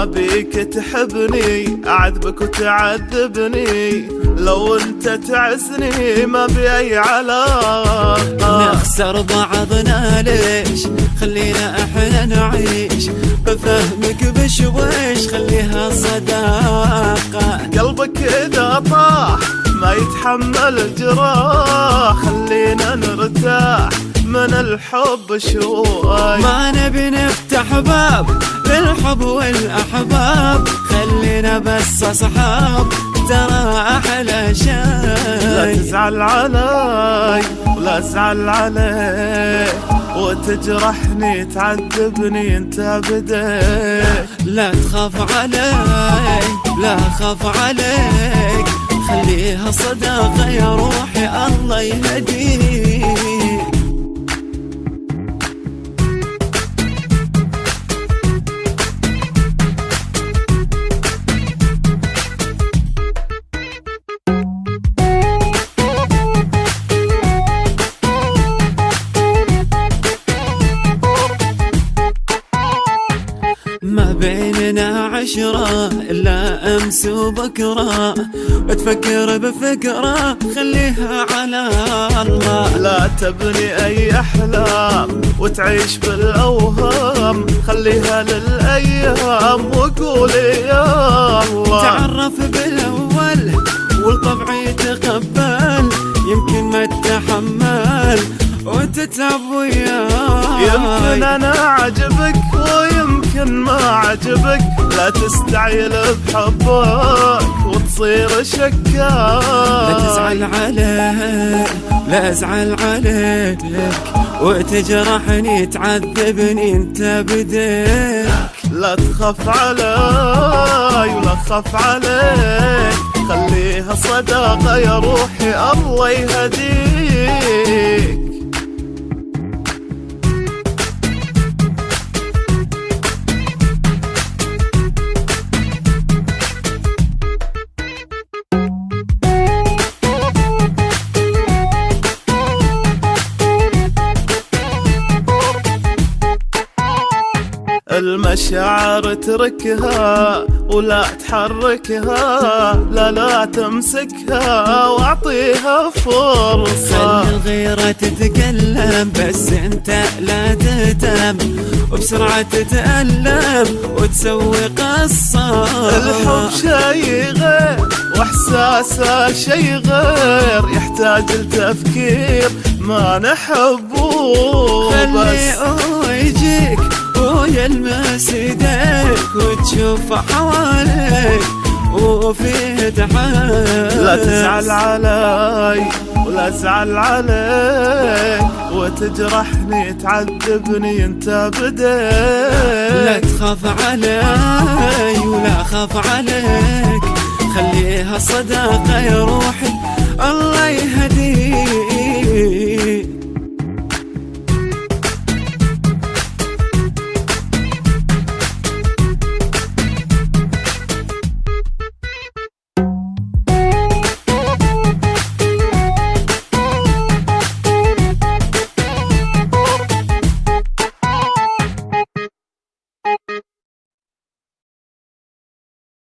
بيك تحبني أعذبك وتعذبني، لو انت تعزني ما بي أي علاقة. نخسر بعضنا ليش؟ خلينا احنا نعيش بفهمك بشويش، خليها صداقة. قلبك إذا طاح ما يتحمل الجراح، خلينا نرتاح من الحب شوي. ما نبي نفتح باب للحب والأحباب، خلينا بس أصحاب ترى أحلى شيء. لا تزعل علي ولا أزعل عليك، وتجرحني تعذبني انت بديك. لا تخاف علي لا خاف عليك، خليها صداقة يا روحي الله يهديك. ما بيننا عشرة إلا أمس وبكرة، وتفكر بفكرة خليها على الله. لا تبني أي أحلام وتعيش بالأوهام، خليها للأيام وقولي يا الله. تعرف بالأول والطبع يتقبل، يمكن ما تتحمل وتتعب وياي. يمكن أنا عجبك ويمكن ما عجبك، لا تستعجل بحبك وتصير شكاك. لا تزعل عليك لا أزعل عليك، وتجرحني تعذبني انت بديك. لا تخاف علي ولا تخاف عليك، خليها صداقة يا روحي الله يهديك. المشاعر اتركها ولا تحركها، لا تمسكها واعطيها فرصة. خلي الغيرة تتكلم بس انت لا تهتم، وبسرعة تتألم وتسوي قصة. الحب شي غير واحساسه شي غير، يحتاج لتفكير ما نحبه خليه يجيك ويلمس ايديك وتشوف حواليك وفيه تحال. لا تزعل علي ولا أزعل عليك، وتجرحني تعذبني انت بديك. لا تخاف علي ولا خاف عليك، خليها صداقة يا روحي الله يهديك.